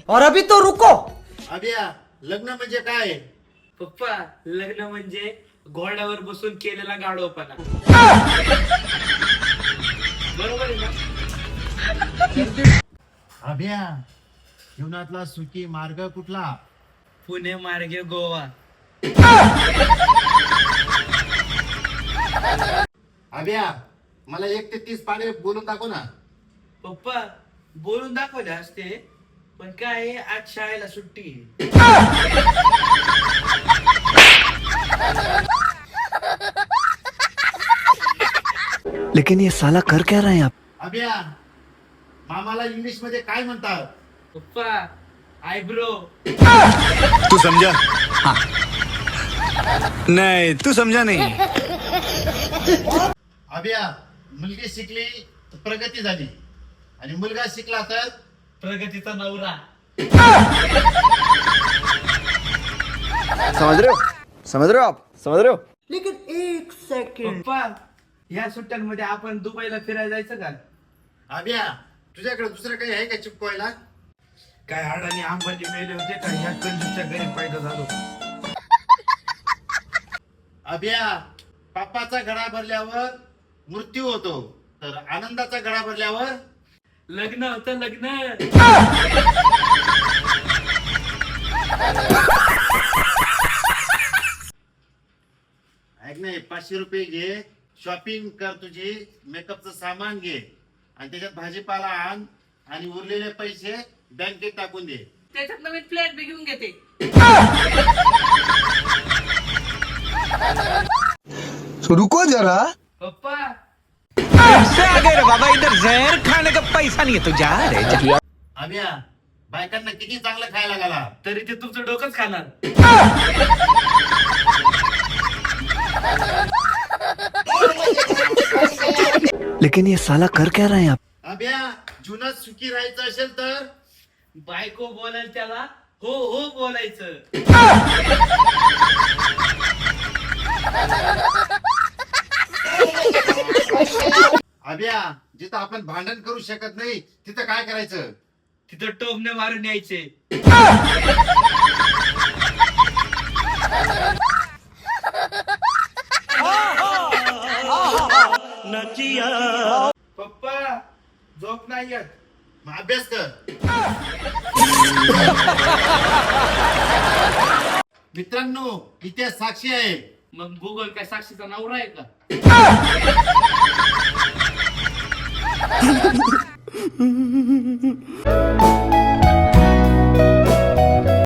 और अभी तो रुको। अभिया लग्न म्हणजे काय? पप्पा लग्न म्हणजे घोड्यावर बसून केलेला गाढवपणा. बरोबर आहे ना? अभिया जीवनातला सुखी मार्ग कुठला? पुणे मार्गे गोवा. अभिया मला 1 ते 30 पाढे बोलून दाखव ना. पप्पा बोलून दाखवले असते पण काय आहे, आज शाळेला सुट्टी आहे. लेकिन ये साला कर क्या रहे हैं आप? अभिया मामाला इंग्लिश मध्ये काय म्हणतात? पप्पा आयब्रो. तू समझा? हाँ. नहीं तू समझा नहीं. अभिया मुलगी शिकली तर प्रगती झाली आणि मुलगा शिकला तर प्रगतीचा नवरा. समझ रहे हो? समझ रहे हो आप? समझ रहे हो? पप्पा या सुट्ट्यांमध्ये आपण दुबईला फिरायला जायचं का? अभिया तुझ्याकडे दुसरं काही आहे का चिपकवायला? काय अडाणी अंबानी मेले होते का या कंजूसच्या घरी पैदा झालो. अभिया पापाचा घडा भरल्यावर मृत्यू होतो तर आनंदाचा घडा भरल्यावर लग्न होतं लग्न. ऐक नाही 500 रुपये घे, शॉपिंग कर, तुझी मेकअपचं सामान घे आणि त्याच्यात भाजीपाला आण आणि उरलेले पैसे बँकेत टाकून दे. त्याच्यात नवीन फ्लॅट बी घेऊन घेते. रुको जरा। पप्पा से आगे रे बाबा, इधर जहर खाने का पैसा नहीं है. तू जा रे जा. अभिया बायकांना किती चांगलं खायला घाला तरी ते तुमचं डोकंच खाणार. लेकिन ये साला कर क्या रहे हैं आप? अभिया जीवनात सुखी राहायचं असेल तर बायको बोलायला त्याला हो हो बोलायचं. अभिया जिथं आपण भांडण करू शकत नाही तिथं काय करायचं? तिथं टोमणे मारून यायचे. पप्पा झोप नाही येत. मग अभ्यास कर. मित्रांनो इतिहास साक्षी आहे. मग गुगल काय साक्षीचा नवरा आहे का?